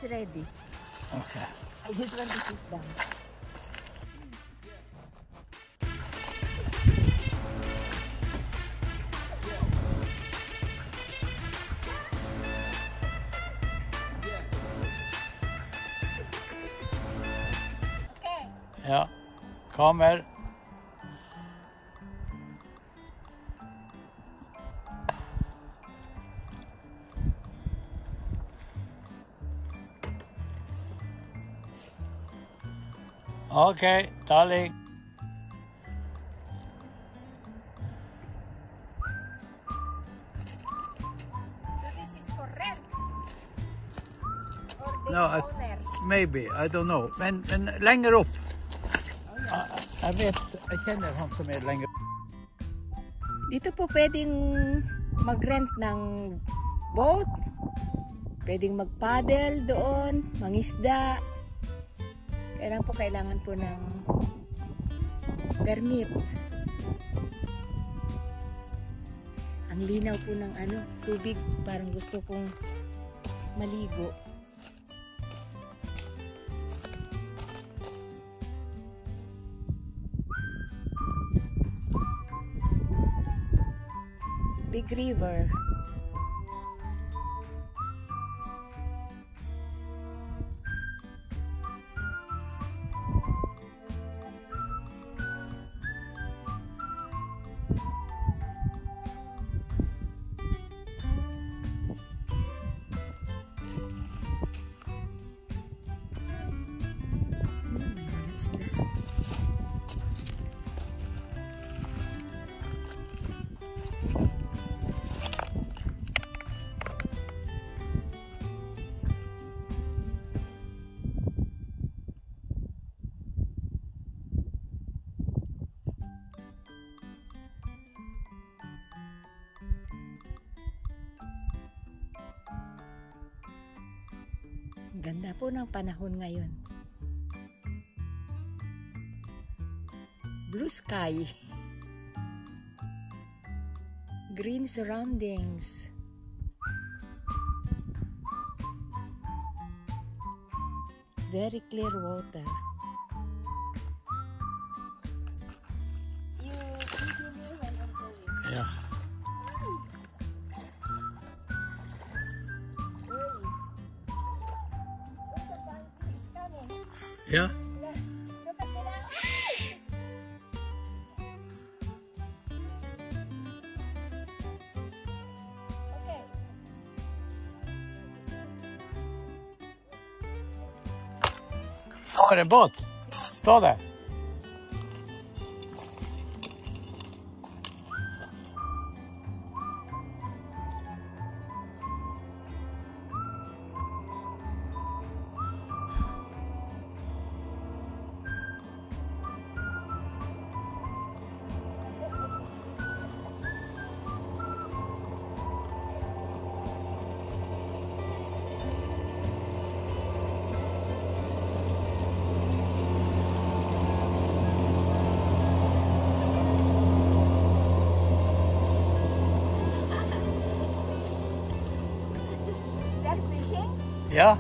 it's ready. Okay. I just want to sit down. Okay. Ja, kommer. Okay, darling. So this is for rent? Or the No, owners? maybe, I don't know. Men längre upp. Jag vet, jag känner han som är längre upp. Dito po pwedeng mag-rent ng boat. Pwedeng mag-paddle doon, mangisda. Kailangan po ng permit. Ang linaw po ng tubig, parang gusto kong maligo. Big river. Ganda po ng panahon ngayon. Blue sky. Green surroundings. Very clear water. You video me when I'm going. Ja. Ja. Har en båt? Stå där. Ja.